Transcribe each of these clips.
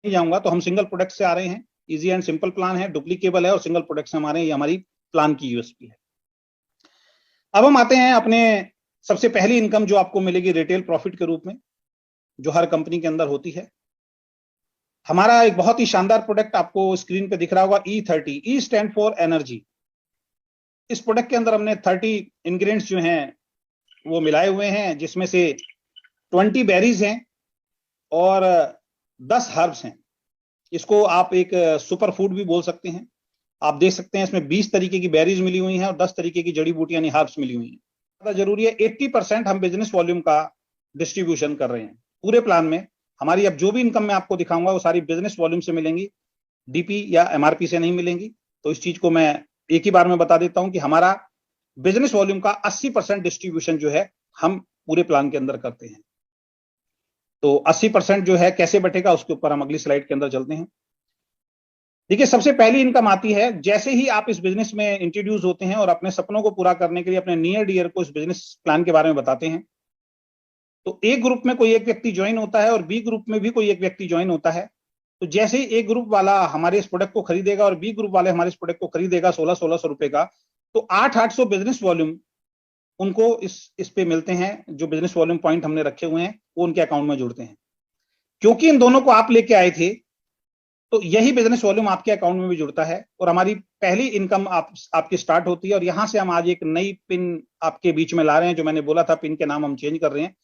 नहीं जाऊंगा, तो हम सिंगल प्रोडक्ट से आ रहे हैं, इजी एंड सिंपल प्लान है, डुप्लीकेबल है और सिंगल प्रोडक्ट से हमारे, ये हमारी प्लान की यूएसपी है। अब हम आते हैं अपने सबसे पहली इनकम जो आपको मिलेगी रिटेल प्रॉफिट के रूप में, जो हर कंपनी के अंदर होती है। हमारा एक बहुत ही शानदार प्रोडक्ट आपको स्क्रीन पे दिख रहा होगा, E30। E stand for energy. इस प्रोडक्ट के अंदर हमने 30 इंग्रेडिएंट्स जो हैं वो मिलाए हुए हैं, जिसमें से 20 बेरीज हैं और 10 हर्ब्स हैं। इसको आप एक सुपर फूड भी बोल सकते हैं। आप देख सकते हैं इसमें 20 तरीके की बेरीज मिली हुई हैं और 10 तरीके की जड़ी बूटियां यानी हर्ब्स मिली हुई हैं। ज्यादा जरूरी है, 80% हम बिजनेस वॉल्यूम का डिस्ट्रीब्यूशन कर रहे हैं पूरे प्लान में। हमारी अब जो भी इनकम मैं आपको दिखाऊंगा वो सारी बिजनेस वॉल्यूम से मिलेंगी, डीपी या एमआरपी से नहीं मिलेंगी। तो इस चीज को मैं एक ही बार में बता देता हूं कि हमारा बिजनेस वॉल्यूम का 80% डिस्ट्रीब्यूशन जो है हम पूरे प्लान के अंदर करते हैं। तो 80% जो है कैसे बटेगा, उसके ऊपर हम अगली स्लाइड के अंदर चलते हैं। देखिए, सबसे पहली इनकम आती है जैसे ही आप इस बिजनेस में इंट्रोड्यूस होते हैं और अपने सपनों को पूरा करने के लिए अपने नियर डियर को इस बिजनेस प्लान के बारे में बताते हैं। तो ए ग्रुप में कोई एक व्यक्ति ज्वाइन होता है और बी ग्रुप में भी कोई एक व्यक्ति ज्वाइन होता है। तो जैसे ही ए ग्रुप वाला हमारे इस प्रोडक्ट को खरीदेगा और बी ग्रुप वाले हमारे इस प्रोडक्ट को खरीदेगा 1600 रुपए का, तो 800 बिजनेस वॉल्यूम उनको इस पे मिलते हैं। जो बिजनेस वॉल्यूम पॉइंट हमने रखे हुए हैं वो उनके अकाउंट में जुड़ते हैं। क्योंकि इन दोनों को आप लेके आए थे, तो यही बिजनेस वॉल्यूम आपके अकाउंट में भी जुड़ता है और हमारी पहली इनकम आपकी स्टार्ट होती है। और यहां से हम आज एक नई पिन आपके बीच में ला रहे हैं, जो मैंने बोला था पिन के नाम हम चेंज कर रहे हैं।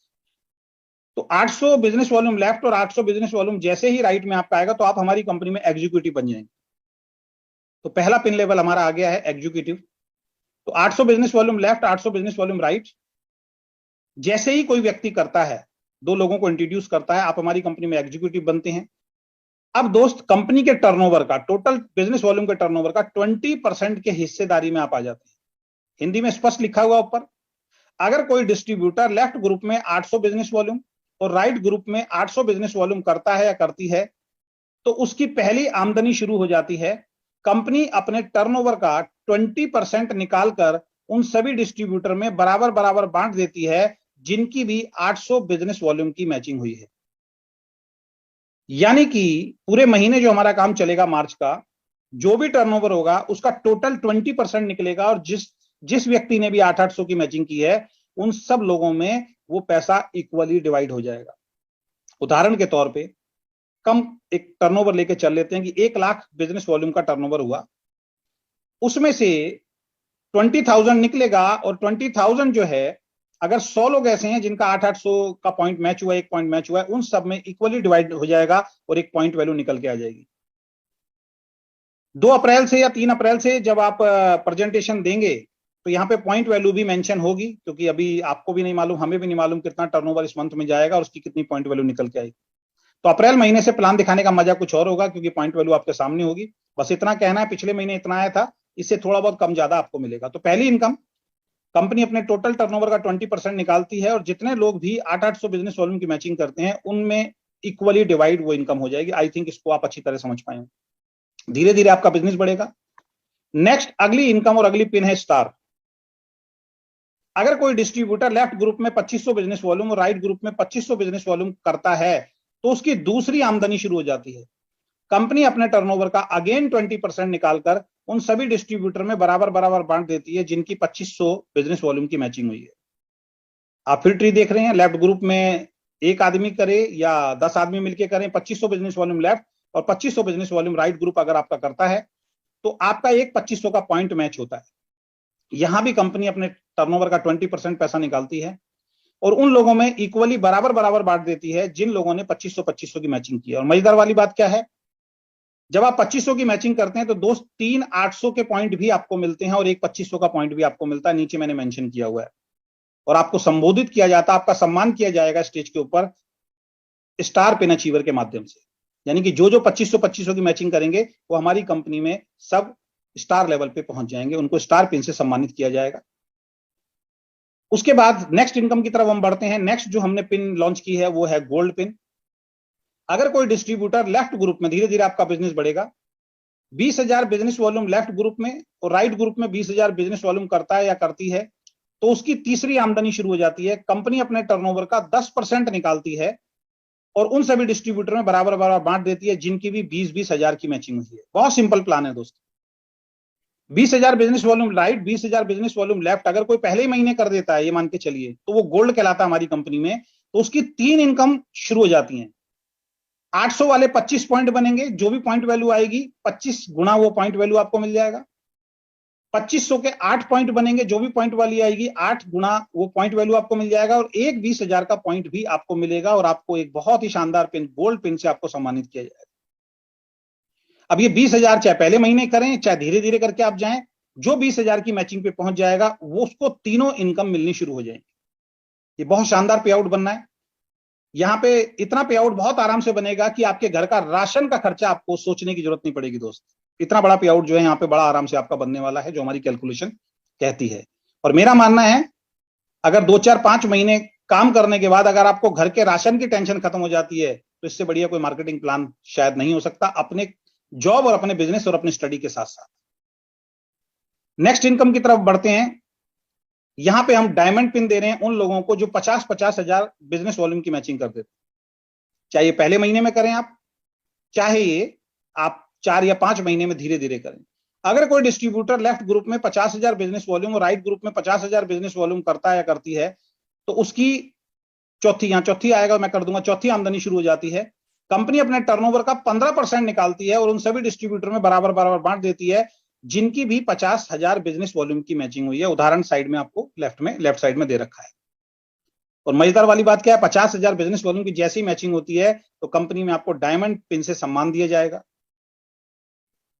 तो 800 बिजनेस वॉल्यूम लेफ्ट और 800 बिजनेस वॉल्यूम जैसे ही राइट में आपका आएगा, तो आप हमारी कंपनी में एग्जीक्यूटिव बन जाएंगे। तो पहला पिन लेवल हमारा आ गया है एग्जीक्यूटिव। तो 800 business volume left, 800 business volume right जैसे ही कोई व्यक्ति करता है, 2 लोगों को इंट्रोड्यूस करता है, आप हमारी कंपनी में एग्जीक्यूटिव बनते हैं। अब दोस्त, कंपनी के टर्नओवर का, टोटल बिजनेस वॉल्यूम के टर्नओवर का 20% के हिस्सेदारी में आप आ जाते हैं। हिंदी में स्पष्ट लिखा हुआ ऊपर, अगर कोई डिस्ट्रीब्यूटर लेफ्ट ग्रुप में 800 बिजनेस वॉल्यूम और राइट ग्रुप में 800 बिजनेस वॉल्यूम करता है या करती है, तो उसकी पहली आमदनी शुरू हो जाती है। कंपनी अपने टर्नओवर का 20% निकालकर उन सभी डिस्ट्रीब्यूटर में बराबर बराबर बांट देती है जिनकी भी 800 बिजनेस वॉल्यूम की मैचिंग हुई है। यानी कि पूरे महीने जो हमारा काम चलेगा मार्च का, जो भी टर्नओवर होगा उसका टोटल 20% निकलेगा और जिस व्यक्ति ने भी 800 की मैचिंग की है, उन सब लोगों में वो पैसा इक्वली डिवाइड हो जाएगा। उदाहरण के तौर पे कम एक टर्नओवर लेके चल लेते हैं कि 1 लाख बिजनेस वॉल्यूम का टर्नओवर हुआ, उसमें से 20,000 निकलेगा और 20,000 जो है, अगर 100 लोग ऐसे हैं जिनका 800 का पॉइंट मैच हुआ, 1 पॉइंट मैच हुआ है, उन सब में इक्वली डिवाइड हो जाएगा और 1 पॉइंट वैल्यू निकल के आ जाएगी। 2 अप्रैल से या 3 अप्रैल से जब आप प्रेजेंटेशन देंगे, तो यहाँ पे पॉइंट वैल्यू भी मेंशन होगी, क्योंकि अभी आपको भी नहीं मालूम, हमें भी नहीं मालूम कितना टर्नओवर इस मंथ में जाएगा और उसकी कितनी पॉइंट वैल्यू निकल के आएगी। तो अप्रैल महीने से प्लान दिखाने का मजा कुछ और होगा, क्योंकि पॉइंट वैल्यू आपके सामने होगी। बस इतना कहना है, पिछले महीने इतना आया था, इससे थोड़ा बहुत कम ज्यादा आपको मिलेगा। तो पहली इनकम, कंपनी अपने टोटल टर्नओवर का 20% निकालती है और जितने लोग भी 800 बिजनेस वॉल्यूम की मैचिंग करते हैं, उनमें इक्वली डिवाइड वो इनकम हो जाएगी। आई थिंक इसको आप अच्छी तरह समझ पाए। धीरे धीरे आपका बिजनेस बढ़ेगा। नेक्स्ट, अगली इनकम और अगली पिन है स्टार। अगर कोई डिस्ट्रीब्यूटर लेफ्ट ग्रुप में 2500 बिजनेस वॉल्यूम और राइट ग्रुप में 2500 बिजनेस वॉल्यूम करता है, तो उसकी दूसरी आमदनी शुरू हो जाती है। कंपनी अपने टर्नओवर का अगेन 20% निकालकर उन सभी डिस्ट्रीब्यूटर में बराबर बराबर बांट देती है जिनकी 2500 बिजनेस वॉल्यूम की मैचिंग हुई है। आप फिर ट्री देख रहे हैं, लेफ्ट ग्रुप में एक आदमी करे या 10 आदमी मिलकर करें, 2500 बिजनेस वॉल्यूम लेफ्ट और 2500 बिजनेस वॉल्यूम राइट ग्रुप अगर आपका करता है, तो आपका एक 2500 का पॉइंट मैच होता है। यहां भी कंपनी अपने टर्नओवर का 20% पैसा निकालती है और उन लोगों में इक्वली बराबर बराबर बांट देती है जिन लोगों ने 2500 की मैचिंग की है। और मजेदार वाली बात क्या है, जब आप 2500 की मैचिंग करते हैं तो दोस्त 3 800 के पॉइंट भी आपको मिलते हैं और एक 2500 का पॉइंट भी आपको मिलता है। नीचे मैंने मेंशन किया हुआ है। और आपको संबोधित किया जाता है, आपका सम्मान किया जाएगा स्टेज के ऊपर स्टार पिन अचीवर के माध्यम से। यानी कि जो 2500 की मैचिंग करेंगे वो हमारी कंपनी में सब स्टार लेवल पे पहुंच जाएंगे, उनको स्टार पिन से सम्मानित किया जाएगा। उसके बाद नेक्स्ट इनकम की तरफ हम बढ़ते हैं। नेक्स्ट जो हमने पिन लॉन्च की है वो है गोल्ड पिन। अगर कोई डिस्ट्रीब्यूटर लेफ्ट ग्रुप में, धीरे धीरे आपका बिजनेस बढ़ेगा, 20,000 बिजनेस वॉल्यूम लेफ्ट ग्रुप में और राइट ग्रुप में 20,000 बिजनेस वॉल्यूम करता है या करती है, तो उसकी तीसरी आमदनी शुरू हो जाती है। कंपनी अपने टर्नओवर का 10% निकालती है और उन सभी डिस्ट्रीब्यूटर में बराबर बराबर बांट देती है जिनकी भी 20-20 हजार की मैचिंग हुई है। बहुत सिंपल प्लान है दोस्तों। 20,000 business volume right, 20,000 business volume left अगर कोई पहले ही महीने कर देता है, ये मान के चलिए, तो वो गोल्ड कहलाता है हमारी कंपनी में। तो उसकी 3 इनकम शुरू हो जाती हैं। 800 वाले 25 पॉइंट बनेंगे, जो भी पॉइंट वैल्यू आएगी 25 गुना वो पॉइंट वैल्यू आपको मिल जाएगा। 2500 के 8 पॉइंट बनेंगे, जो भी पॉइंट वाली आएगी 8 गुना वो पॉइंट वैल्यू आपको मिल जाएगा। और एक 20,000 का पॉइंट भी आपको मिलेगा और आपको एक बहुत ही शानदार पिन, गोल्ड पिन से आपको सम्मानित किया जाएगा। अब ये 20,000 चाहे पहले महीने करें चाहे धीरे धीरे करके आप जाएं, जो 20,000 की मैचिंग पे पहुंच जाएगा वो उसको तीनों इनकम मिलनी शुरू हो जाएंगी। ये बहुत शानदार पे आउट बनना है। यहां पे इतना पे आउट बहुत आराम से बनेगा कि आपके घर का राशन का खर्चा आपको सोचने की जरूरत नहीं पड़ेगी दोस्त। इतना बड़ा पे आउट जो है यहाँ पे बड़ा आराम से आपका बनने वाला है, जो हमारी कैलकुलेशन कहती है। और मेरा मानना है अगर 2-4-5 महीने काम करने के बाद अगर आपको घर के राशन की टेंशन खत्म हो जाती है तो इससे बढ़िया कोई मार्केटिंग प्लान शायद नहीं हो सकता, अपने जॉब और अपने बिजनेस और अपनी स्टडी के साथ साथ। नेक्स्ट इनकम की तरफ बढ़ते हैं। यहां पे हम डायमंड पिन दे रहे हैं उन लोगों को जो 50-50 हजार बिजनेस वॉल्यूम की मैचिंग कर देते, चाहे पहले महीने में करें आप, चाहे ये आप 4 या 5 महीने में धीरे धीरे करें। अगर कोई डिस्ट्रीब्यूटर लेफ्ट ग्रुप में 50,000 बिजनेस वॉल्यूम और राइट ग्रुप में 50,000 बिजनेस वॉल्यूम करता है या करती है, तो उसकी चौथी आएगा, मैं कर दूंगा, चौथी आमदनी शुरू हो जाती है। कंपनी अपने टर्नओवर का 15% निकालती है और उन सभी डिस्ट्रीब्यूटर में बराबर बराबर बांट देती है जिनकी भी 50,000 बिजनेस वॉल्यूम की मैचिंग हुई है। उदाहरण साइड में आपको लेफ्ट साइड में दे रखा है। और मजेदार वाली बात क्या है, 50,000 बिजनेस वॉल्यूम की जैसी मैचिंग होती है तो कंपनी में आपको डायमंड पिन से सम्मान दिया जाएगा।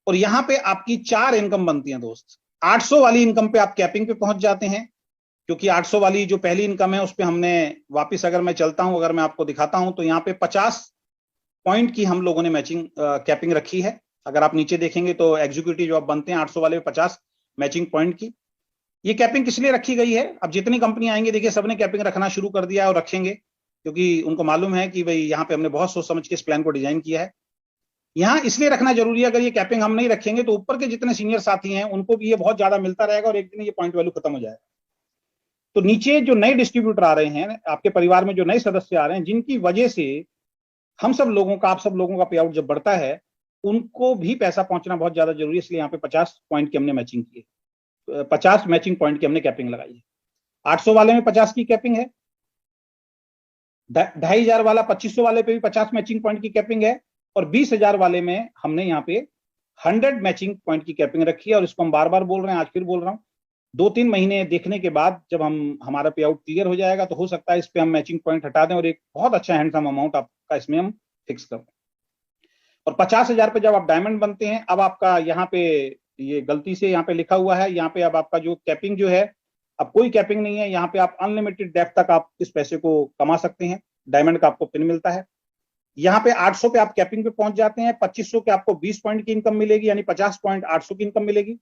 और यहां पे आपकी 4 इनकम बनती है दोस्त। 800 वाली इनकम पे आप कैपिंग पे पहुंच जाते हैं, क्योंकि 800 वाली जो पहली इनकम है उस पे हमने वापस, अगर मैं चलता हूं, अगर मैं आपको दिखाता हूं, तो यहाँ पे 50 पॉइंट की हम लोगों ने मैचिंग कैपिंग रखी है। अगर आप नीचे देखेंगे तो एग्जीक्यूटिव जो आप बनते हैं 800 वाले 50 मैचिंग पॉइंट की। ये कैपिंग किस लिए रखी गई है? अब जितनी कंपनी आएंगी देखिए सबने कैपिंग रखना शुरू कर दिया है और रखेंगे, क्योंकि उनको मालूम है कि भाई यहाँ पे हमने बहुत सोच समझ के इस प्लान को डिजाइन किया है। यहाँ इसलिए रखना जरूरी है, अगर ये कैपिंग हम नहीं रखेंगे तो ऊपर के जितने सीनियर साथी हैं उनको भी ये बहुत ज्यादा मिलता रहेगा और एक दिन ये पॉइंट वैल्यू खत्म हो जाएगा। तो नीचे जो नए डिस्ट्रीब्यूटर आ रहे हैं, आपके परिवार में जो नए सदस्य आ रहे हैं, जिनकी वजह से हम सब लोगों का, आप सब लोगों का पे आउट जब बढ़ता है, उनको भी पैसा पहुंचना बहुत ज्यादा जरूरी है। इसलिए यहाँ पे 50 पॉइंट की हमने मैचिंग की है, 50 मैचिंग पॉइंट की हमने कैपिंग लगाई है। 800 वाले में 50 की कैपिंग है, 2,500 वाला 2500 वाले पे भी 50 मैचिंग पॉइंट की कैपिंग है, और 20,000 वाले में हमने यहाँ पे 100 मैचिंग पॉइंट की कैपिंग रखी है। और इसको हम बार बार बोल रहे हैं, आज फिर बोल रहा हूँ, 2-3 महीने देखने के बाद जब हमारा पे आउट क्लियर हो जाएगा तो हो सकता है इस पे हम मैचिंग पॉइंट हटा दें और एक बहुत अच्छा हैंडसम अमाउंट आपका इसमें हम फिक्स कर दें। और 50,000 पे जब आप डायमंड बनते हैं, अब आपका यहाँ पे ये गलती से यहाँ पे लिखा हुआ है, यहाँ पे अब आपका जो कैपिंग जो है, अब कोई कैपिंग नहीं है। यहाँ पे आप अनलिमिटेड डेप्थ तक आप इस पैसे को कमा सकते हैं, डायमंड का आपको पिन मिलता है। यहाँ पे 800 पे आप कैपिंग पे पहुंच जाते हैं, 2500 के आपको 20 पॉइंट की इनकम मिलेगी, यानी 50 पॉइंट 800 की इनकम मिलेगी,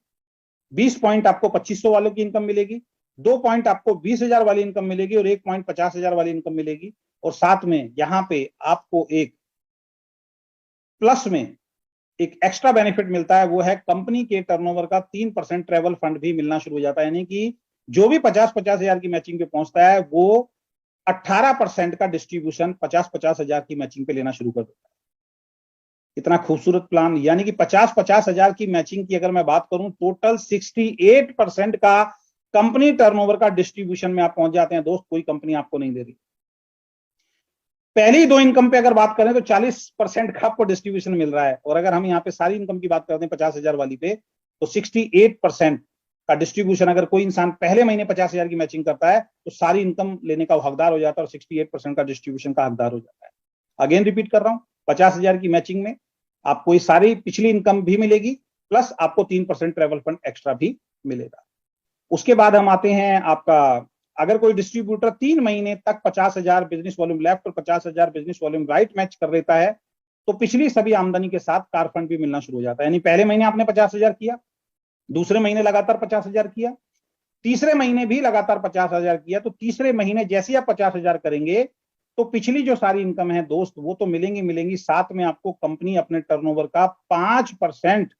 20 पॉइंट आपको 2500 वालों की इनकम मिलेगी, 2 पॉइंट आपको 20,000 वाली इनकम मिलेगी और 1 पॉइंट 50,000 वाली इनकम मिलेगी। और साथ में यहाँ पे आपको एक प्लस में एक एक्स्ट्रा बेनिफिट मिलता है, वो है कंपनी के टर्नओवर का 3% ट्रेवल फंड भी मिलना शुरू हो जाता है। यानी कि जो भी 50-50 हजार की मैचिंग पे पहुंचता है वो 18% का डिस्ट्रीब्यूशन 50-50 हजार की मैचिंग पे लेना शुरू कर देता है। इतना खूबसूरत प्लान, यानी कि 50-50 हजार की मैचिंग की अगर मैं बात करूं, टोटल 68% का कंपनी टर्नओवर का डिस्ट्रीब्यूशन में आप पहुंच जाते हैं दोस्त। कोई कंपनी आपको नहीं दे रही। पहली 2 इनकम पे अगर बात करें तो 40% का आपको डिस्ट्रीब्यूशन मिल रहा है, और अगर हम यहाँ पे सारी इनकम की बात करते हैं 50,000 वाली पे, तो 68% का डिस्ट्रीब्यूशन अगर कोई इंसान पहले महीने 50,000 की मैचिंग करता है तो सारी इनकम लेने का हकदार हो जाता है और 68% का डिस्ट्रीब्यूशन का हकदार हो जाता है। अगेन रिपीट कर रहा हूं, 50,000 की मैचिंग में आपको ये सारी पिछली इनकम भी मिलेगी, प्लस आपको 3% ट्रेवल फंड एक्स्ट्रा भी मिलेगा। उसके बाद हम आते हैं आपका, अगर कोई डिस्ट्रीब्यूटर 3 महीने तक 50,000 बिजनेस वॉल्यूम लेफ्ट और 50,000 बिजनेस वॉल्यूम राइट मैच कर लेता है तो पिछली सभी आमदनी के साथ कार फंड भी मिलना शुरू हो जाता है। यानी पहले महीने आपने 50,000 किया, दूसरे महीने लगातार 50,000 किया, तीसरे महीने भी लगातार 50,000 किया, तो तीसरे महीने जैसे ही आप 50,000 करेंगे तो पिछली जो सारी इनकम है दोस्त वो तो मिलेंगी, साथ में आपको कंपनी अपने टर्नओवर का 5%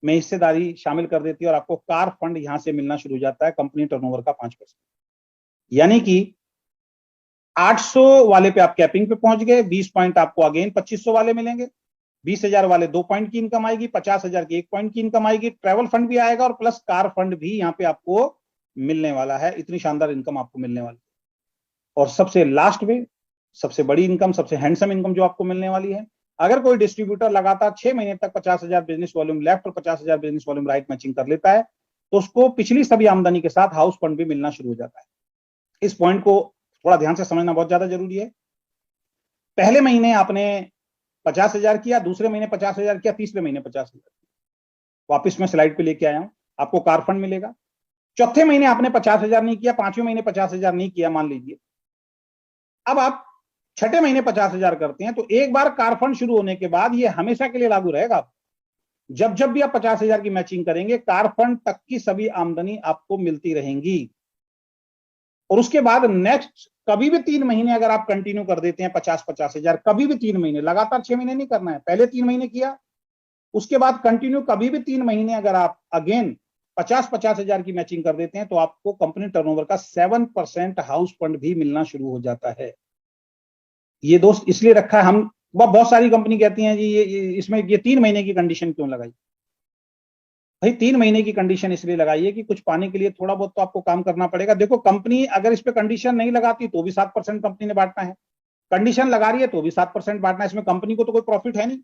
में हिस्सेदारी शामिल कर देती है और आपको कार फंड यहां से मिलना शुरू हो जाता है, कंपनी टर्नओवर का 5%। यानी कि 800 वाले पे आप कैपिंग पे पहुंच गए, 20 पॉइंट आपको अगेन 2500 वाले मिलेंगे, 20,000 वाले 2 पॉइंट की इनकम आएगी, 50,000 की 1 पॉइंट की इनकम आएगी, ट्रैवल फंड भी आएगा और प्लस कार फंड भी यहाँ पे आपको मिलने वाला है। इतनी शानदार इनकम आपको मिलने वाली है। और सबसे लास्ट में सबसे बड़ी इनकम, सबसे हैंडसम इनकम जो आपको मिलने वाली है, अगर कोई डिस्ट्रीब्यूटर लगातार 6 महीने तक 50,000 बिजनेस वॉल्यूम लेफ्ट और 50,000 बिजनेस वॉल्यूम राइट मैचिंग कर लेता है, तो उसको पिछली सभी आमदनी के साथ हाउस फंड भी मिलना शुरू हो जाता है। इस पॉइंट को थोड़ा ध्यान से समझना बहुत ज्यादा जरूरी है। पहले महीने आपने 50,000 किया, दूसरे महीने 50,000 किया, तीसरे महीने 50,000, वापिस मैं स्लाइड पे लेके आया हूं, आपको कार फंड मिलेगा। चौथे महीने आपने 50,000 नहीं किया, पांचवें महीने 50,000 नहीं किया मान लीजिए, अब आप छठे महीने 50,000 करते हैं, तो एक बार कार फंड शुरू होने के बाद ये हमेशा के लिए लागू रहेगा। जब जब भी आप 50,000 की मैचिंग करेंगे, कार फंड तक की सभी आमदनी आपको मिलती रहेंगी। और उसके बाद नेक्स्ट कभी भी 3 महीने अगर आप कंटिन्यू कर देते हैं 50,000 कभी भी 3 महीने, लगातार 6 महीने नहीं करना है, पहले 3 महीने किया, उसके बाद कंटिन्यू कभी भी 3 महीने अगर आप अगेन 50,000 की मैचिंग कर देते हैं, तो आपको कंपनी टर्नओवर का 7% हाउस फंड भी मिलना शुरू हो जाता है। ये दोस्त इसलिए रखा है, हम बहुत सारी कंपनी कहती हैं जी ये इसमें ये 3 महीने की कंडीशन क्यों लगाई? भाई 3 महीने की कंडीशन इसलिए लगाई है कि कुछ पाने के लिए थोड़ा बहुत तो आपको काम करना पड़ेगा। देखो कंपनी अगर इस पे कंडीशन नहीं लगाती तो भी 7% कंपनी ने बांटना है, कंडीशन लगा रही है तो भी 7% बांटना है, इसमें कंपनी को तो कोई प्रॉफिट है नहीं।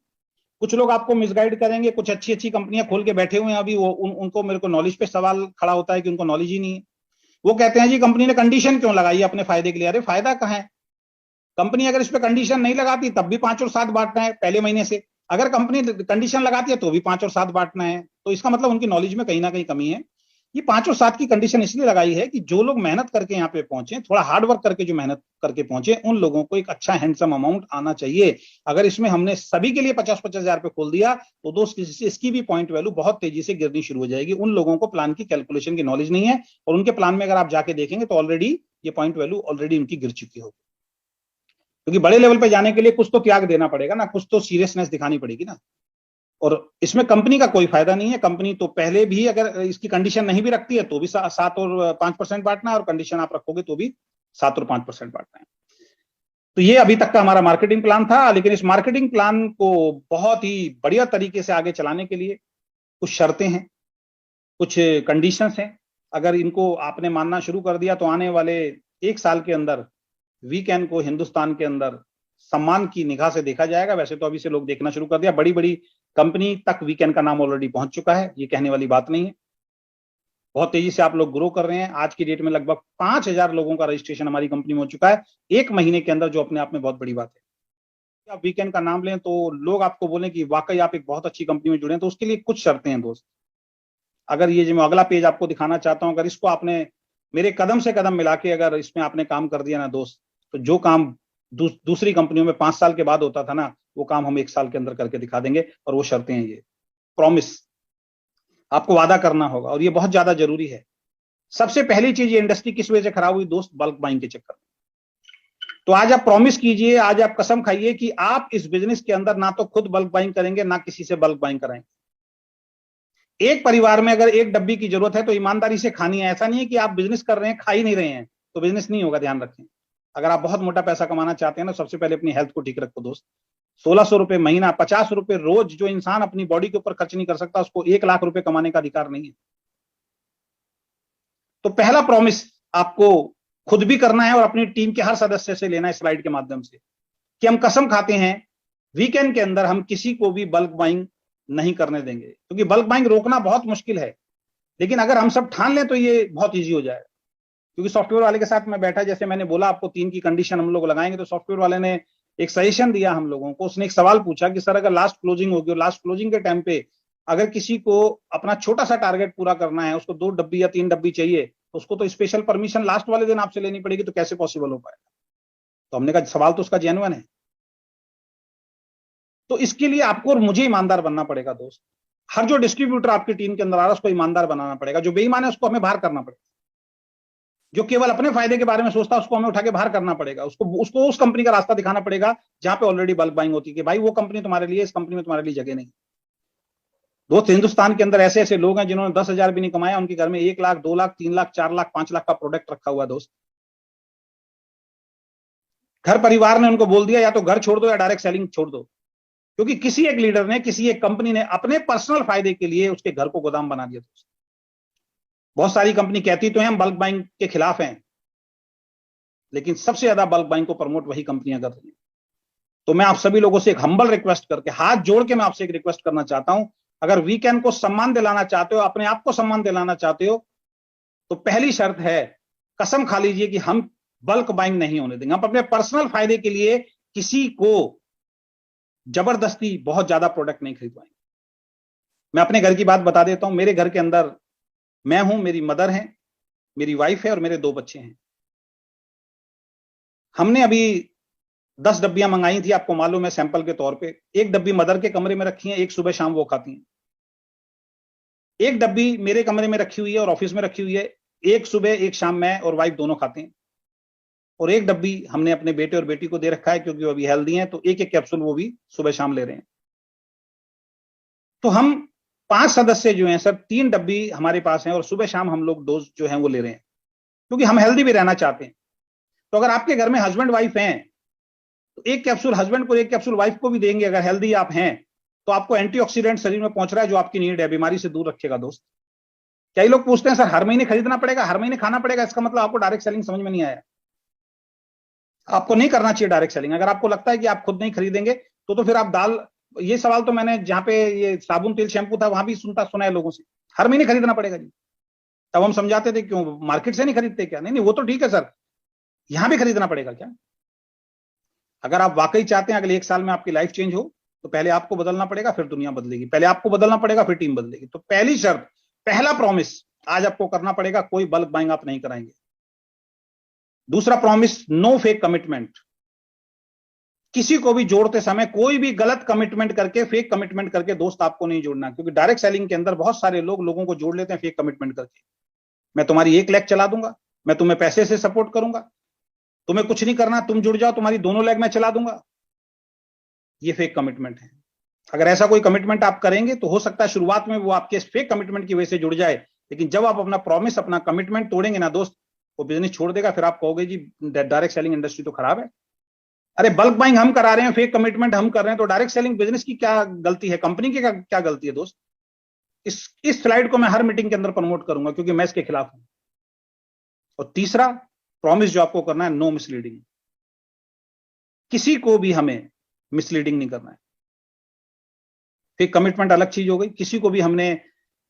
कुछ लोग आपको मिसगाइड करेंगे, कुछ अच्छी अच्छी कंपनियां खोल के बैठे हुए हैं अभी, वो उनको मेरे को नॉलेज पे सवाल खड़ा होता है कि उनको नॉलेज ही नहीं है। वो कहते हैं जी कंपनी ने कंडीशन क्यों लगाई अपने फायदे के लिए। अरे फायदा कहाँ है? कंपनी अगर इस पे कंडीशन नहीं लगाती तब भी 5 और 7 बांटना है पहले महीने से, अगर कंपनी कंडीशन लगाती है तो भी 5 और 7 बांटना है, तो इसका मतलब उनकी नॉलेज में कहीं ना कहीं कमी है। ये 5 और 7 की कंडीशन इसलिए लगाई है कि जो लोग मेहनत करके यहाँ पे पहुंचे, थोड़ा हार्ड वर्क करके जो मेहनत करके पहुंचे, उन लोगों को एक अच्छा हैंडसम अमाउंट आना चाहिए। अगर इसमें हमने सभी के लिए 50,000 पे खोल दिया तो दोस्त इसकी भी पॉइंट वैल्यू बहुत तेजी से गिरनी शुरू हो जाएगी। उन लोगों को प्लान की कैलकुलेशन की नॉलेज नहीं है, और उनके प्लान में अगर आप जाके देखेंगे तो ऑलरेडी ये पॉइंट वैल्यू ऑलरेडी उनकी गिर चुकी होगी। क्योंकि बड़े लेवल पे जाने के लिए कुछ तो त्याग देना पड़ेगा ना, कुछ तो सीरियसनेस दिखानी पड़ेगी ना। और इसमें कंपनी का कोई फायदा नहीं है। कंपनी तो पहले भी अगर इसकी कंडीशन नहीं भी रखती है तो भी 7 और 5% बांटना है, और कंडीशन आप रखोगे तो भी 7 और 5% बांटना है। तो ये अभी तक का हमारा मार्केटिंग प्लान था। लेकिन इस मार्केटिंग प्लान को बहुत ही बढ़िया तरीके से आगे चलाने के लिए कुछ शर्तें हैं, कुछ कंडीशंस हैं। अगर इनको आपने मानना शुरू कर दिया तो आने वाले 1 साल के अंदर वीकेंड को हिंदुस्तान के अंदर सम्मान की निगाह से देखा जाएगा। वैसे तो अभी से लोग देखना शुरू कर दिया, बड़ी बड़ी कंपनी तक वीकेंड का नाम ऑलरेडी पहुंच चुका है, ये कहने वाली बात नहीं है। बहुत तेजी से आप लोग ग्रो कर रहे हैं। आज की डेट में लगभग 5,000 लोगों का रजिस्ट्रेशन हमारी कंपनी में हो चुका है 1 महीने के अंदर, जो अपने आप में बहुत बड़ी बात है। आप वीकेंड का नाम लें तो लोग आपको बोलें कि वाकई आप एक बहुत अच्छी कंपनी में जुड़े हैं, तो उसके लिए कुछ शर्तें हैं दोस्त। अगर ये जो मैं अगला पेज आपको दिखाना चाहता हूं, अगर इसको आपने मेरे कदम से कदम मिला के अगर इसमें आपने काम कर दिया ना दोस्त, तो जो काम दूसरी कंपनियों में 5 साल के बाद होता था ना, वो काम हम 1 साल के अंदर करके दिखा देंगे। और वो शर्तें हैं ये, प्रॉमिस, आपको वादा करना होगा, और ये बहुत ज्यादा जरूरी है। सबसे पहली चीज, ये इंडस्ट्री किस वजह से खराब हुई दोस्त? बल्क बाइंग के चक्कर में। तो आज आप प्रॉमिस कीजिए, आज आप कसम खाइए कि आप इस बिजनेस के अंदर ना तो खुद बल्क बाइंग करेंगे, ना किसी से बल्क बाइंग कराएंगे। एक परिवार में अगर एक डब्बी की जरूरत है तो ईमानदारी से खानी है। ऐसा नहीं है कि आप बिजनेस कर रहे हैं खा ही नहीं रहे हैं तो बिजनेस नहीं होगा, ध्यान रखें। अगर आप बहुत मोटा पैसा कमाना चाहते हैं ना, सबसे पहले अपनी हेल्थ को ठीक रखो दोस्त। 1,600 रुपए महीना, 50 रुपए रोज जो इंसान अपनी बॉडी के ऊपर खर्च नहीं कर सकता, उसको 1 लाख रुपए कमाने का अधिकार नहीं है। तो पहला प्रॉमिस आपको खुद भी करना है और अपनी टीम के हर सदस्य से लेना है, स्लाइड के माध्यम से, कि हम कसम खाते हैं वीकेंड के अंदर हम किसी को भी बल्क बाइंग नहीं करने देंगे। क्योंकि बल्क बाइंग रोकना बहुत मुश्किल है, लेकिन अगर हम सब ठान लें तो ये बहुत ईजी हो जाएगा। क्योंकि सॉफ्टवेयर वाले के साथ मैं बैठा, जैसे मैंने बोला आपको 3 की कंडीशन हम लोग लगाएंगे, तो सॉफ्टवेयर वाले ने एक सजेशन दिया हम लोगों को। उसने एक सवाल पूछा कि सर अगर लास्ट क्लोजिंग होगी और लास्ट क्लोजिंग के टाइम पे अगर किसी को अपना छोटा सा टारगेट पूरा करना है, उसको 2 डब्बी या 3 डब्बी चाहिए, तो उसको तो स्पेशल परमिशन लास्ट वाले दिन आपसे लेनी पड़ेगी, तो कैसे पॉसिबल हो पाएगा? तो हमने कहा सवाल तो उसका जेन्युइन है। तो इसके लिए आपको और मुझे ईमानदार बनना पड़ेगा दोस्त। हर जो डिस्ट्रीब्यूटर आपकी टीम के अंदर आ रहा है उसको ईमानदार बनाना पड़ेगा। जो बेईमान है उसको हमें बाहर करना पड़ेगा। जो केवल अपने फायदे के बारे में सोचता है उसको हमें उठा के बाहर करना पड़ेगा। उसको उस कंपनी का रास्ता दिखाना पड़ेगा जहां पे ऑलरेडी बल्क बाइंग होती है, कि भाई वो कंपनी तुम्हारे लिए, इस कंपनी में तुम्हारे लिए जगह नहीं। दोस्त हिंदुस्तान के अंदर ऐसे ऐसे लोग हैं जिन्होंने 10,000 भी नहीं कमाया, उनके घर में 1 लाख, 2 लाख, 3 लाख, 4 लाख, 5 लाख का प्रोडक्ट रखा हुआ है दोस्त। घर परिवार ने उनको बोल दिया या तो घर छोड़ दो या डायरेक्ट सेलिंग छोड़ दो, क्योंकि किसी एक लीडर ने, किसी एक कंपनी ने अपने पर्सनल फायदे के लिए उसके घर को गोदाम बना दिया। बहुत सारी कंपनी कहती तो है हम बल्क बाइंग के खिलाफ हैं, लेकिन सबसे ज्यादा बल्क बाइंग को प्रमोट वही कंपनियां कर रही हैं। तो मैं आप सभी लोगों से एक हम्बल रिक्वेस्ट करके, हाथ जोड़ के मैं आपसे एक रिक्वेस्ट करना चाहता हूं, अगर वीकेंड को सम्मान दिलाना चाहते हो, अपने आप को सम्मान दिलाना चाहते हो, तो पहली शर्त है, कसम खा लीजिए कि हम बल्क बाइंग नहीं होने देंगे। हम अपने पर्सनल फायदे के लिए किसी को जबरदस्ती बहुत ज्यादा प्रोडक्ट नहीं खरीदवाएंगे। मैं अपने घर की बात बता देता हूं। मेरे घर के अंदर मैं हूं, मेरी मदर है, मेरी वाइफ है और मेरे 2 बच्चे हैं। हमने अभी 10 डब्बियां मंगाई थी, आपको मालूम है, सैंपल के तौर पे। 1 डब्बी मदर के कमरे में रखी है, 1 सुबह शाम वो खाती हैं। 1 डब्बी मेरे कमरे में रखी हुई है और ऑफिस में रखी हुई है, 1 सुबह 1 शाम मैं और वाइफ दोनों खाते हैं। और 1 डब्बी हमने अपने बेटे और बेटी को दे रखा है, क्योंकि वो अभी हेल्दी हैं, तो 1-1 कैप्सूल वो भी सुबह शाम ले रहे हैं। तो हम 5 सदस्य जो हैं सर, 3 डब्बी हमारे पास हैं और सुबह शाम हम लोग डोज जो है वो ले रहे हैं, क्योंकि हम हेल्दी भी रहना चाहते हैं। तो अगर आपके घर में हस्बैंड वाइफ हैं, तो 1 कैप्सूल हस्बैंड को, 1 कैप्सूल वाइफ को भी देंगे। अगर हेल्दी आप हैं तो आपको एंटीऑक्सीडेंट शरीर में पहुंच रहा है, जो आपकी नीड है, बीमारी से दूर रखेगा दोस्त। कई लोग पूछते हैं सर हर महीने खरीदना पड़ेगा, हर महीने खाना पड़ेगा, इसका मतलब आपको डायरेक्ट सेलिंग समझ में नहीं आया। आपको नहीं करना चाहिए डायरेक्ट सेलिंग। अगर आपको लगता है कि आप खुद नहीं खरीदेंगे तो फिर आप दाल, ये सवाल तो मैंने जहां पे ये साबुन तेल शैंपू था वहां भी सुना है लोगों से, हर महीने खरीदना पड़ेगा जी। तब हम समझाते थे क्यों मार्केट से नहीं खरीदते क्या? नहीं वो तो ठीक है सर, यहां भी खरीदना पड़ेगा क्या? अगर आप वाकई चाहते हैं अगले 1 साल में आपकी लाइफ चेंज हो, तो पहले आपको बदलना पड़ेगा, फिर दुनिया बदलेगी। पहले आपको बदलना पड़ेगा, फिर टीम बदलेगी। तो पहली शर्त, पहला प्रॉमिस आज आपको करना पड़ेगा, कोई बल्क बाइंग आप नहीं कराएंगे। दूसरा प्रॉमिस, नो फेक कमिटमेंट। किसी को भी जोड़ते समय कोई भी गलत कमिटमेंट करके, फेक कमिटमेंट करके दोस्त आपको नहीं जोड़ना, क्योंकि डायरेक्ट सेलिंग के अंदर बहुत सारे लोग लोगों को जोड़ लेते हैं फेक कमिटमेंट करके। मैं तुम्हारी 1 लेग चला दूंगा, मैं तुम्हें पैसे से सपोर्ट करूंगा, तुम्हें कुछ नहीं करना, तुम जुड़ जाओ, तुम्हारी दोनों लेग मैं चला दूंगा। ये फेक कमिटमेंट है। अगर ऐसा कोई कमिटमेंट आप करेंगे तो हो सकता है शुरुआत में वो आपके फेक कमिटमेंट की वजह से जुड़ जाए, लेकिन जब आप अपना प्रॉमिस, अपना कमिटमेंट तोड़ेंगे ना दोस्त, वो बिजनेस छोड़ देगा। फिर आप कहोगे जी डायरेक्ट सेलिंग इंडस्ट्री तो खराब है। अरे बल्क बाइंग हम करा रहे हैं, फेक कमिटमेंट हम कर रहे हैं, तो डायरेक्ट सेलिंग बिजनेस की क्या गलती है? कंपनी की क्या गलती है दोस्त? इस स्लाइड को मैं हर मीटिंग के अंदर प्रमोट करूंगा, क्योंकि मैं इसके खिलाफ हूं। और तीसरा प्रॉमिस जो आपको करना है, नो मिसलीडिंग। किसी को भी हमें मिसलीडिंग नहीं करना है। फेक कमिटमेंट अलग चीज हो गई, किसी को भी हमने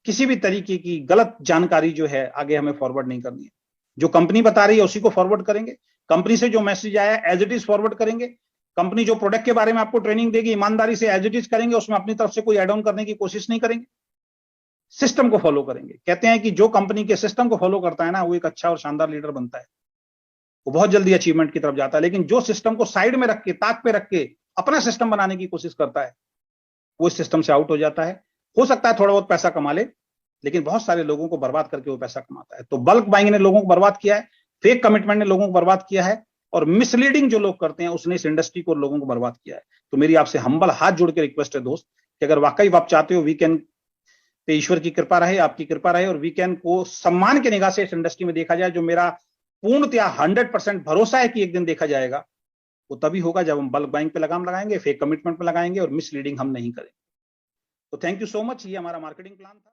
किसी भी तरीके की गलत जानकारी जो है आगे हमें फॉरवर्ड नहीं करनी है। जो कंपनी बता रही है उसी को फॉरवर्ड करेंगे, कंपनी से जो मैसेज आया एज इट इज फॉरवर्ड करेंगे। कंपनी जो प्रोडक्ट के बारे में आपको ट्रेनिंग देगी, ईमानदारी से एज इट इज करेंगे, उसमें अपनी तरफ से कोई एड ऑन करने की कोशिश नहीं करेंगे। सिस्टम को फॉलो करेंगे। कहते हैं कि जो कंपनी के सिस्टम को फॉलो करता है ना, वो एक अच्छा और शानदार लीडर बनता है, वो बहुत जल्दी अचीवमेंट की तरफ जाता है। लेकिन जो सिस्टम को साइड में रख के, ताक पे रख के अपना सिस्टम बनाने की कोशिश करता है, वो इस सिस्टम से आउट हो जाता है। हो सकता है थोड़ा बहुत पैसा कमा ले, लेकिन बहुत सारे लोगों को बर्बाद करके वो पैसा कमाता है। तो बल्क बाइंग ने लोगों को बर्बाद किया है, फेक कमिटमेंट ने लोगों को बर्बाद किया है, और मिसलीडिंग जो लोग करते हैं उसने इस इंडस्ट्री को, लोगों को बर्बाद किया है। तो मेरी आपसे हम्बल हाथ जोड़ के रिक्वेस्ट है दोस्त, कि अगर वाकई आप चाहते हो वीकेंड पे ईश्वर की कृपा रहे, आपकी कृपा रहे, और वीकेंड को सम्मान की निगाह से इस इंडस्ट्री में देखा जाए, जो मेरा पूर्णतया 100% भरोसा है कि एक दिन देखा जाएगा, वो तभी होगा जब हम बल्क बाइंग पे लगाम लगाएंगे, फेक कमिटमेंट पे लगाएंगे और मिसलीडिंग हम नहीं करेंगे। तो थैंक यू सो मच। ये हमारा मार्केटिंग प्लान था।